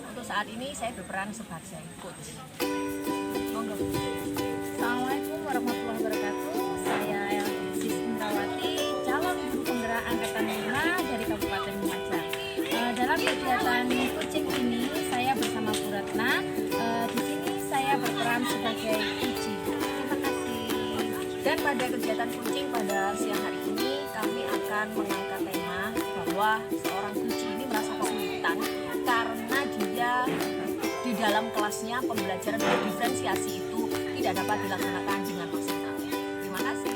untuk saat ini saya berperan sebagai coach. Monggo. Assalamualaikum warahmatullahi wabarakatuh. Saya Sis Indrawati, calon guru penggerak angkatan 5 dari Kabupaten Lumajang. Dalam kegiatan coaching ini saya bersama Bu Ratna. Di sini saya berperan sebagai coaching. Terima kasih. Dan pada kegiatan coaching pada siang hari ini kami akan mengangkat tema bahwa seorang coach ini merasa kesulitan karena dia di dalam kelasnya pembelajaran berdiferensiasi itu tidak dapat dilaksanakan dengan maksimal. Terima kasih.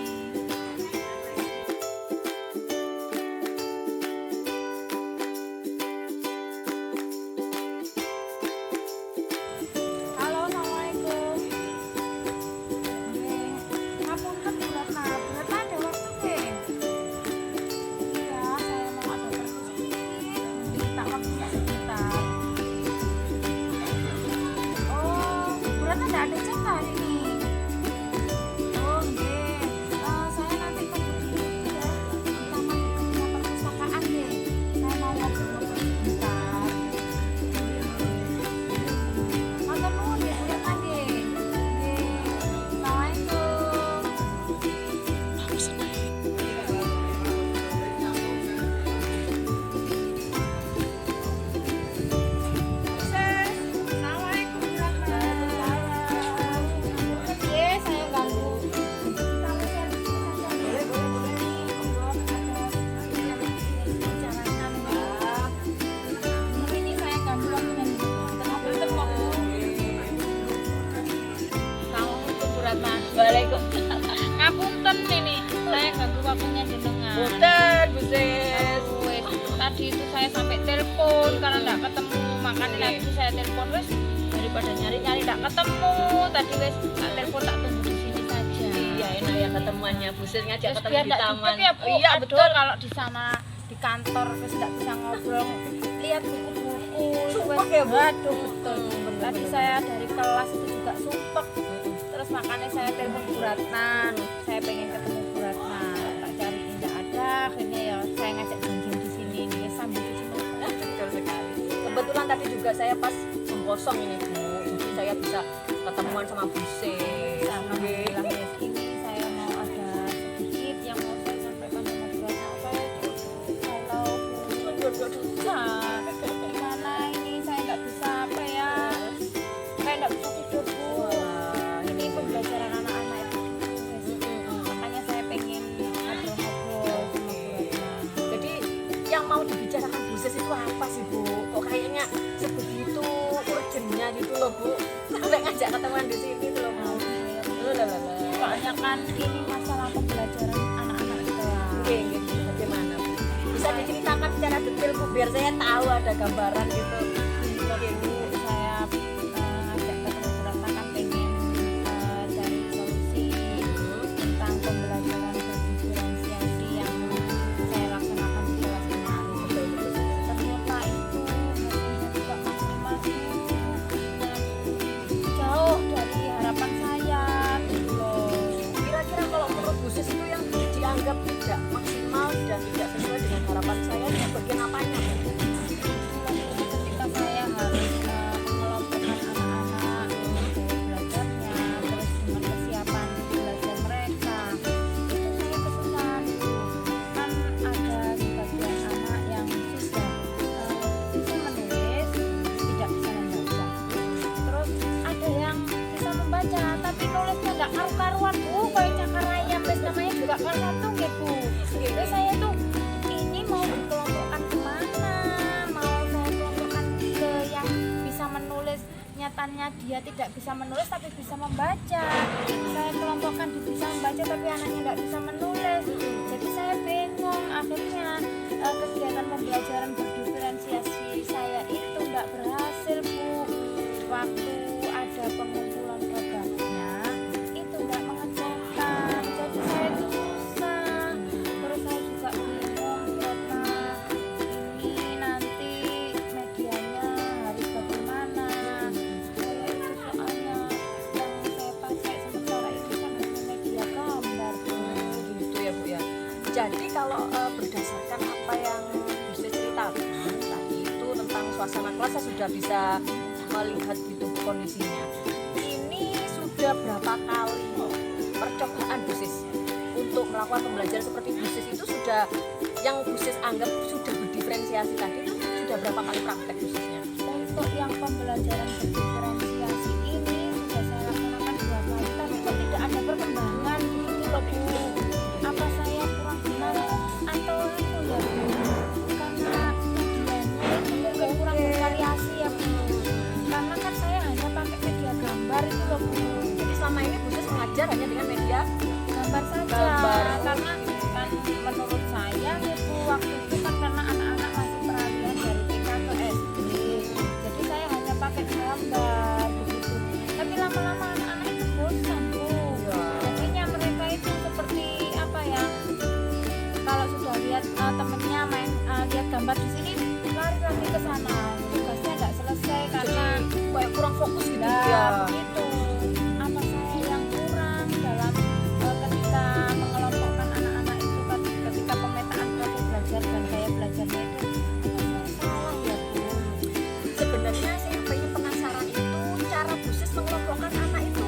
Halo, assalamualaikum. Ngapunten Bu Ratna. Bu Ratna ada waktu nggih? Iya, saya mau ada perlu sedikit. Minta waktunya sebentar. Oh, Bu Ratna nggak ada chat hari ini. Oh, nggih. Saya nanti ketemu dulu ya di Taman Dunia Perpustakaan nggih. Saya mau ngobrol-ngobrol sebentar. Matur nuwun ya, Bu Ratna nggih. Nggih. Assalamualaikum. Assalamualaikum Bu Ratna. Nggih, saya ganggu. Kalau saya ini saya ganggu waktunya nih. Ngapunten kok, Bu. Assalamualaikum Bu Ratna. Waalaikumsalam. Ngapunten ini, saya ganggu waktunya jenengan. Punten, Bu Sis. Wes, tadi itu saya sampai telepon karena nggak ketemu, makanya Oke. tadi saya telepon wes daripada nyari-nyari nggak ketemu. Tadi wes tak telepon tak tunggu di sini saja. Iya, enak ya ketemuannya. Bu Sis ngajak Terus ketemu biar di nggak taman. duduk ya Bu. Iya, Aduh, betul. kalau di sana di kantor terus nggak bisa ngobrol, lihat buku-buku. itu Sumpek wes, ya, Bu? Waduh, betul. Tadi saya dari kelas itu juga sumpek. Terus makanya saya telepon Bu Ratna. Saya pengen ketemu Bu Ratna. Tak cari tidak ada. Akhirnya ya saya ngajak janjian di sini nih sambil cuci muka. Betul sekali. Kebetulan tadi juga saya pas jam kosong ini, Bu. Jadi saya bisa ketemuan sama Bu Sis. Alhamdulillah ya. Ini saya mau ada sedikit yang mau saya sampaikan sama Bu Ratna. Saya itu kalau susah. Gimana ini saya nggak bisa apa ya? Saya nggak bisa tidur Bu. Wah, Ini pembelajaran anak-anak itu guys. Makanya saya pengen ngobrol-ngobrol sama Bu Ratna. Jadi yang mau dibicarakan Bu Sis itu apa sih, Bu? Kok kayaknya sebegitu urgentnya gitu loh, Bu. Sampai ngajak ketemuan di sini tuh loh, Bu. Lalala. Soalnya kan ini masalah pembelajaran anak-anak di kelas. Oke, gitu. Bagaimana, Bu? Bisa diceritakan secara detail, Bu, biar saya tahu ada gambaran gitu. Oke, Bu. Saya ngajak ketemu Bu Ratna kan pengen cari solusi tentang pembelajaran berdiferensiasi yang saya laksanakan di kelas kemarin. Ternyata itu hasilnya juga maksimal dan jauh dari harapan saya gitu loh. Kira-kira kalau menurut Bu Sis itu yang dianggap tidak maksimal dan tidak sesuai dengan harapan saya itu bagian apanya, Bu? Ketika saya harus mengelompokkan anak-anak dengan gaya belajarnya, terus dengan kesiapan belajar mereka, itu saya kesusahan Bu. Kan ada sebagian anak yang sudah bisa menulis, tidak bisa membaca. Terus ada yang bisa membaca, tapi nulisnya nggak karu-karuan Bu, kayak cakar ayam, terus namanya juga kelas 1 gitu Bu. Terus saya tuh ini mau dikelompokkan kemana? Mau saya kelompokkan ke yang bisa menulis, nyatanya dia tidak bisa menulis tapi bisa membaca. Saya kelompokkan di bisa membaca tapi anaknya nggak bisa menulis. Jadi saya bingung. Akhirnya kegiatan pembelajaran berdiferensiasi saya itu nggak berhasil Bu. Waktu ada pengumpulan produknya itu nggak mengerjakan. Jadi saya itu susah. Terus saya juga bingung karena ini nanti medianya harus bagaimana. Saya itu soalnya yang saya pakai sementara ini kan hanya media gambar Bu. Gitu ya, Bu ya. Jadi kalau berdasarkan apa yang Bu Sis ceritakan tadi itu tentang suasana kelas, saya sudah bisa melihat gitu kondisinya. Ini sudah berapa kali percobaan Bu Sis untuk melakukan pembelajaran seperti Bu Sis itu sudah yang Bu Sis anggap sudah berdiferensiasi tadi itu sudah berapa kali praktek Bu Sisnya? Untuk yang pembelajaran berdiferensiasi ini sudah saya laksanakan 2 kali, tapi kok tidak ada perkembangan begitu loh Bu. Apa saya kurang benar atau apa ya Bu? Karena medianya itu mungkin kurang bervariasi ya Bu. Karena kan saya hanya pakai media gambar itu loh Bu. Jadi selama ini Bu Sis mengajar hanya dengan media Gambar saja. Gambar. Karena kan menurut saya itu waktu itu kan karena anak-anak masih peralihan dari TK ke SD, jadi saya hanya pakai gambar begitu. Tapi lama-lama anak-anak itu bosan Bu. Jadinya mereka itu seperti apa ya, kalau sudah lihat temennya main lihat gambar di sini lari lagi ke sana, tugasnya nggak selesai karena kayak kurang fokus gitu ya ya. begitu. Apa saya yang kurang dalam ketika mengelompokkan anak-anak itu ketika pemetaan proses belajar dan gaya belajarnya itu, apa saya salah ya Bu? Sebenarnya saya pengen penasaran itu cara Bu Sis mengelompokkan anak itu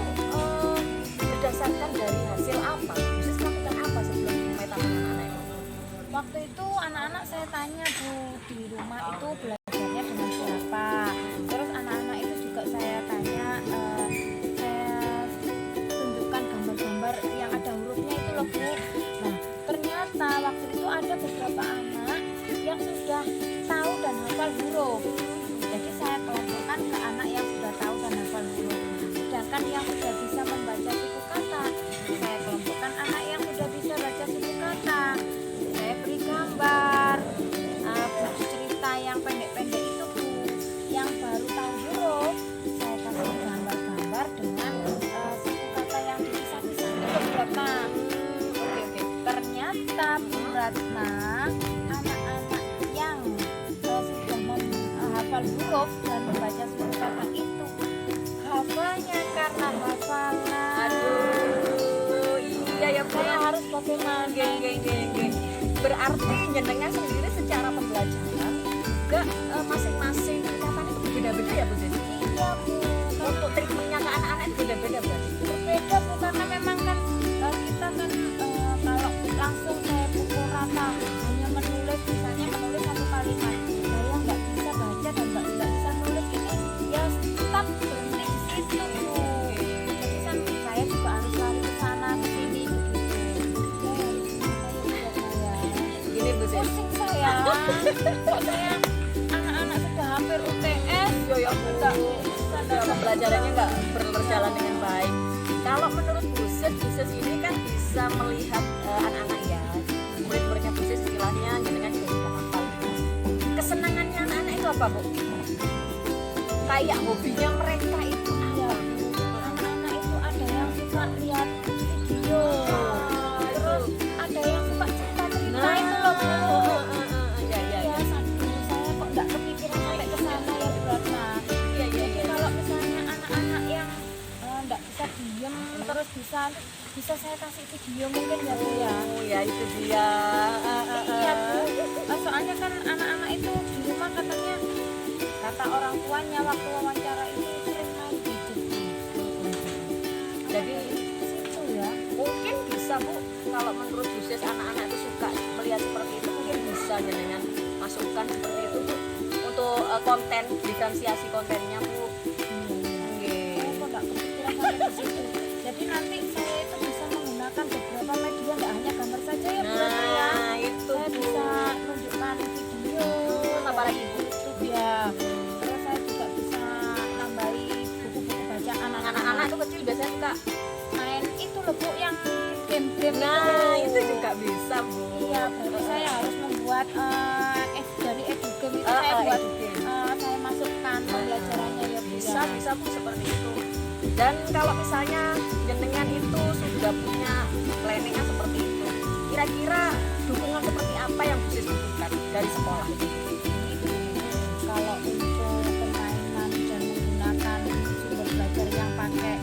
berdasarkan dari hasil apa? Bu Sis lakukan apa sebelum memetakan anak-anak itu? Waktu itu anak-anak saya tanya Bu, di rumah itu belajarnya dengan siapa. Terus anak-anak itu juga saya tanya, saya tunjukkan gambar-gambar yang ada hurufnya itu loh Bu. Nah ternyata waktu itu ada beberapa anak yang sudah tahu dan hafal huruf. Jadi saya kelompokkan ke anak yang sudah tahu dan hafal huruf. Sedangkan yang sudah bisa membaca suku kata, saya kelompokkan anak yang sudah bisa baca suku kata. Saya beri gambar buku cerita yang pendek-pendek itu Bu. Yang baru tahu huruf, saya kasih gambar-gambar dengan suku kata yang dipisah-pisah itu Bu Ratna. Oke. Ternyata Bu Ratna, anak-anak yang sudah menghafal huruf dan membaca suku kata itu, hafalnya karena hafalan. Aduh, iya ya Bu. Saya harus bagaimana? Geng. Berarti jenengan sendiri secara pembelajaran juga masing-masing tingkatan itu berbeda-beda ya Bu Sis? Iya Bu. Untuk treatmentnya ke anak-anak itu beda-beda berarti? Berbeda Bu, karena memang kan kita kan kalau langsung saya pukul rata hanya menulis, misalnya menulis 1 kalimat, saya nggak bisa baca dan nggak bisa nulis ini, ya stop berhenti di situ Bu. Jadi kan saya juga harus lari ke sana ke sini begitu. Saya Gini Bu Sis. pusing saya. Kok saya anak-anak sudah hampir UTS Yo ya Bu. Pembelajarannya nggak berjalan dengan baik. Kalau menurut Bu Sis ini kan bisa melihat anak-anak ya, murid-muridnya Bu Sis istilahnya jenengan juga sudah hafal. Kesenangannya anak-anak itu apa Bu? Kayak hobinya mereka itu Ya, apa? anak-anak itu ada yang suka lihat video, terus ada yang suka cerita-cerita itu loh Bu. Ya. Ya, saya kok nggak kepikiran sampai ke sana ya Bu Ratna. Jadi kalau misalnya anak-anak yang nggak bisa diem, terus bisa saya kasih video mungkin ya Bu ya. Oh ya itu dia. Iya Bu. Soalnya kan anak-anak itu di rumah katanya, kata orang tuanya waktu wawancara itu sering main gadget. Jadi Itu ya. mungkin bisa Bu, kalau menurut Bu Sis anak-anak itu suka melihat seperti itu, mungkin bisa jenengan masukkan seperti itu Bu untuk konten, diferensiasi kontennya Bu. Saya kok nggak kepikiran sampai ke situ. Jadi nanti saya itu bisa menggunakan beberapa media, nggak hanya gambar saja ya Bu Ratna ya. Nah itu Saya Bu. bisa menunjukkan video, Apalagi Bu? YouTube ya. Terus saya juga bisa nambahi buku-buku bacaan Anak-anak itu kecil biasanya suka. main itu loh Bu, yang game-game Nah itu. itu juga bisa Bu. Iya, berarti saya harus membuat dari edugame itu saya buat saya masukkan pembelajarannya ya Bu. Bisa Bu seperti itu. Dan kalau misalnya jenengan itu sudah punya planningnya seperti itu, kira-kira dukungan seperti apa yang Bu Sis butuhkan dari sekolah? Kalau untuk permainan dan menggunakan sumber belajar yang pakai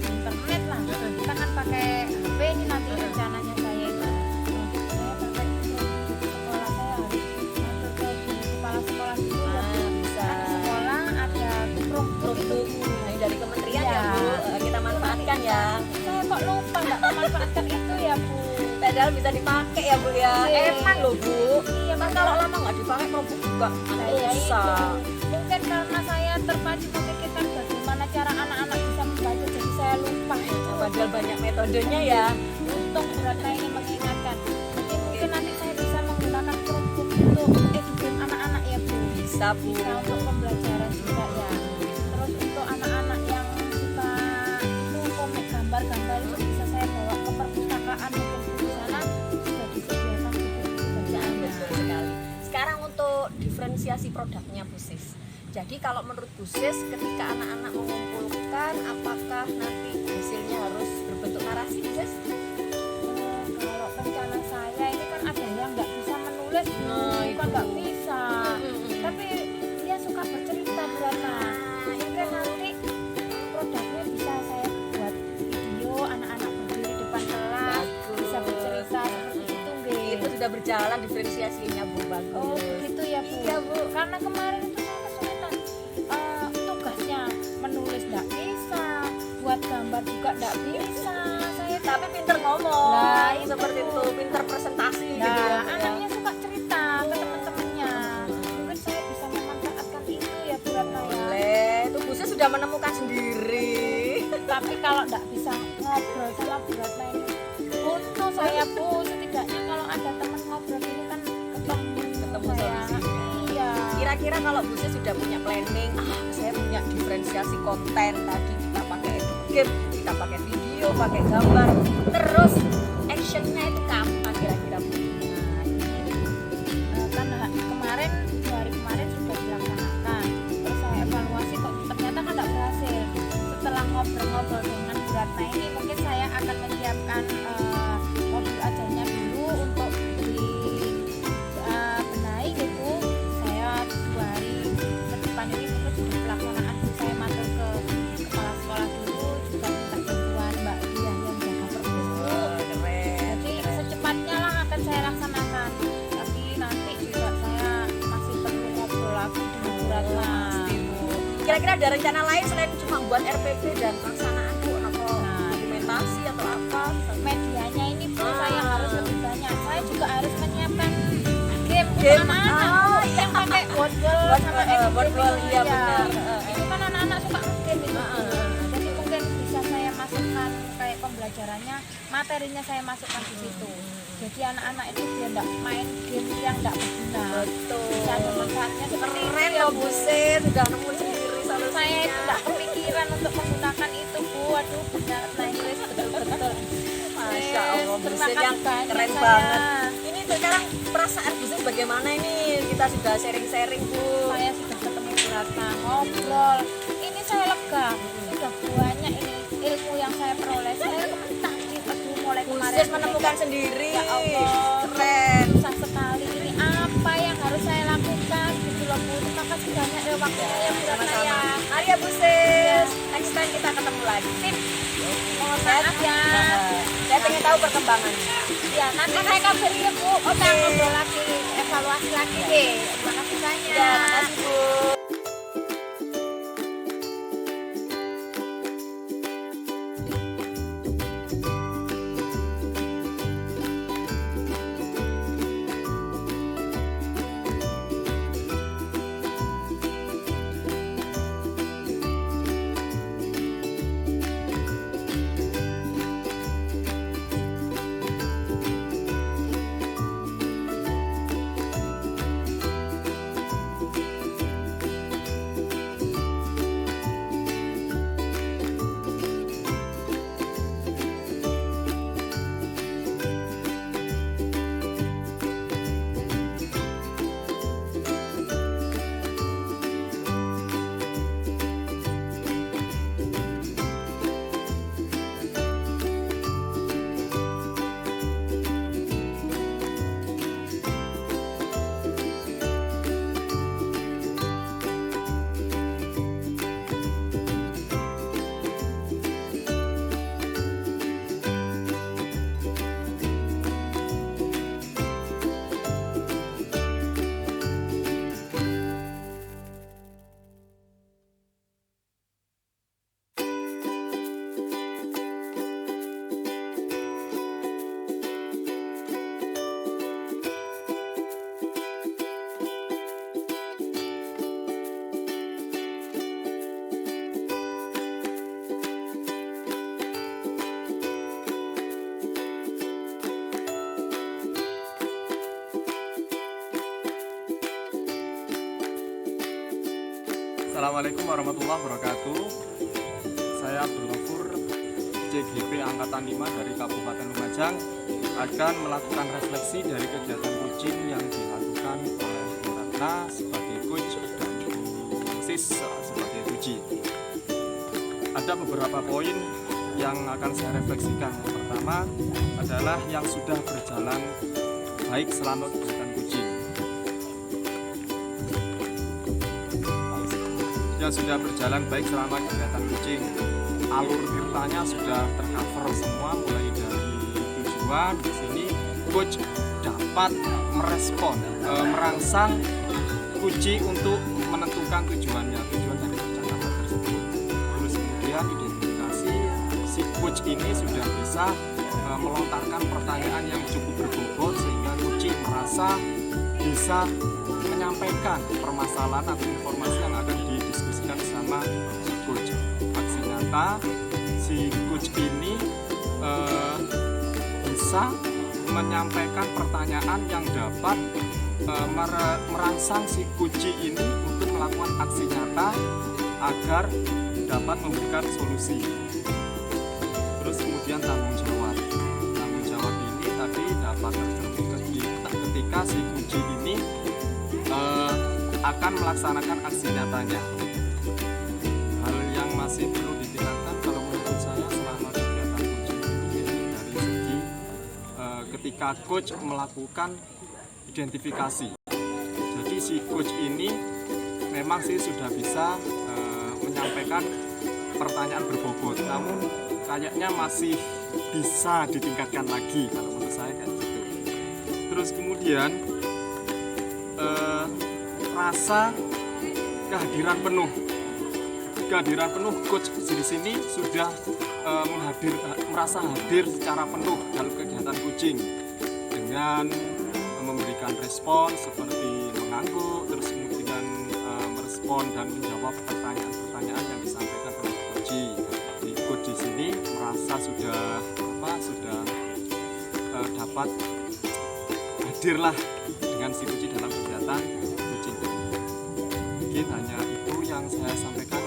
internet lah, kita kan pakai HP ini nanti rencananya saya itu. Saya pakai di sekolah, saya harus ngatur ke kepala sekolah dulu ya Bu. Bisa. Kan di sekolah memanfaatkan itu ya Bu. Padahal bisa dipakai ya Bu ya. Iya. Eman loh Bu. Iya, Kan kalau lama nggak dipakai keropok juga ya bisa. mungkin karena saya terpacu memikirkan bagaimana cara anak-anak bisa membaca, jadi saya lupa itu. Padahal banyak metodenya ya. Untung Bu Ratna ini mengingatkan. Jadi mungkin nanti saya bisa menggunakan keropok untuk educate anak-anak ya Bu. Bisa Bu. Bisa untuk pembelajaran juga ya. Terus untuk anak-anak yang suka itu komik gambar-gambar itu bisa saya bawa ke perpustakaan mungkin di sana sudah disediakan buku bacaannya. Betul sekali. Sekarang untuk diferensiasi produknya Bu Sis. Jadi kalau menurut Bu Sis, ketika anak-anak mengumpulkan, apakah nanti hasilnya harus berbentuk narasi Bu Sis? Kalau rencana saya ini kan ada yang nggak bisa menulis, Nah, bukan itu. nggak bisa, tapi dia suka bercerita Bu Ratna. Mungkin nanti produknya bisa saya buat video anak-anak berdiri depan kelas Bagus. bisa bercerita seperti itu Nggih. Itu sudah berjalan diferensiasinya Bu, bagus. Oh begitu ya Bu. Iya, Bu. Karena kemarin itu saya kesulitan tugasnya menulis nggak bisa, buat gambar juga nggak bisa. Saya Tapi pinter ngomong, Nah, itu. seperti itu, pinter presentasi gitu ya. Nah, Bu, ya. anaknya suka cerita ke teman-temannya. Mungkin saya bisa memanfaatkan itu ya Bu Ratna ya. Boleh, itu Bu Sis sudah menemukan sendiri. Tapi kalau nggak bisa ngobrol sama Bu Ratna ini, untung saya Bu. Setidaknya kalau ada teman ngobrol ini kan ketemu saya. solusinya. Iya. Kira-kira kalau Bu Sis sudah punya planning, saya punya diferensiasi konten tadi, kita pakai game, kita pakai video, pakai gambar, terus actionnya itu kapan kira-kira Bu? Nah, ini kan kemarin 2 hari kemarin sudah dilaksanakan. Terus saya evaluasi kok ternyata kan tidak berhasil. Setelah ngobrol-ngobrol dengan Bu Ratna ini, mungkin saya akan menyiapkan modul ajarnya dulu untuk benahi gitu. Saya 2 hari ke depan ini mungkin sudah pelaksanaan saya matur ke kepala sekolah dulu, juga minta bantuan Mbak Diah yang jaga perpus Bu. Keren. Jadi secepatnya lah akan saya laksanakan. Tapi nanti juga saya masih perlu ngobrol lagi dengan Bu Ratna. Pasti, Bu. Kira-kira ada rencana lain selain cuma buat RPP dan pelaksanaan Bu, atau dokumentasi atau apa? Medianya ini Bu saya harus lebih banyak. Saya juga harus menyiapkan game untuk Game, anak-anak oh, Bu, yang pakai wordball sama wordball, itu. iya benar. Itu kan anak-anak suka game itu. Jadi mungkin bisa saya masukkan kayak pembelajarannya, materinya saya masukkan di situ. Jadi anak-anak itu biar nggak main game yang nggak berguna. Betul. Bisa ada manfaatnya seperti itu Keren ya, loh Bu. Bu Sis, sudah nemu sendiri solusinya. Saya itu nggak kepikiran untuk menggunakan itu Bu. Aduh benar, nah ini betul-betul. Masya Allah, Bu Terima Sis kasih yang banyak keren saya. banget. Ini sekarang perasaan Bu Sis bagaimana ini? Kita sudah sharing-sharing Bu. Saya sudah ketemu Bu Ratna, ngobrol. Ini saya lega. Sudah banyak ini ilmu yang saya peroleh. Saya kementah di mulai Bu kemarin. Sis menemukan sendiri. Ya Allah, Keren. susah sekali. Ini apa yang harus saya lakukan gitu loh Bu. Terima kasih banyak ya waktunya ya Bu Ratna ya. Sama-sama. Mari ya Bu Sis. Next time kita ketemu lagi. Sip. Mohon maaf ya. Saya pengen tahu perkembangannya. Ya, nanti saya kabari ya Bu. Kita ngobrol lagi, evaluasi lagi deh. Terima kasih banyak. Ya, terima kasih Bu. Assalamualaikum warahmatullahi wabarakatuh. Saya Abdul Ghafur, CGP Angkatan 5 dari Kabupaten Lumajang, akan melakukan refleksi dari kegiatan coaching yang dilakukan oleh Bu Ratna sebagai coach dan Bu Sis sebagai coach. Ada beberapa poin yang akan saya refleksikan. Yang pertama adalah yang sudah berjalan baik selama kegiatan coaching. Yang sudah berjalan baik selama kegiatan coaching, alur ceritanya sudah tercover semua, mulai dari tujuan. Di sini coach dapat merespon, merangsang coach untuk menentukan tujuan dari percakapan tersebut. Terus kemudian identifikasi si coach ini sudah bisa melontarkan pertanyaan yang cukup berbobot sehingga coach merasa bisa menyampaikan permasalahan atau informasi yang akan didiskusikan sama si coach. Aksi nyata si coach ini bisa menyampaikan pertanyaan yang dapat merangsang si coach ini untuk melakukan aksi nyata agar dapat memberikan solusi. Terus kemudian tanggung jawab ini tadi dapat tercermin ketika si coach ini akan melaksanakan aksi nyatanya. Hal yang masih perlu ditingkatkan kalau menurut saya selama kegiatan coaching ini dari segi ketika coach melakukan identifikasi. Jadi si coach ini memang sih sudah bisa menyampaikan pertanyaan berbobot, namun kayaknya masih bisa ditingkatkan lagi kalau menurut saya kayak gitu. Terus kemudian rasa kehadiran penuh coach di sini sudah merasa hadir secara penuh dalam kegiatan coaching dengan memberikan respon seperti mengangguk, terus kemudian merespon dan menjawab pertanyaan-pertanyaan yang disampaikan oleh coach. Di coach di sini merasa sudah dapat hadirlah dengan si coach dalam kegiatan coaching. Mungkin hanya itu yang saya sampaikan.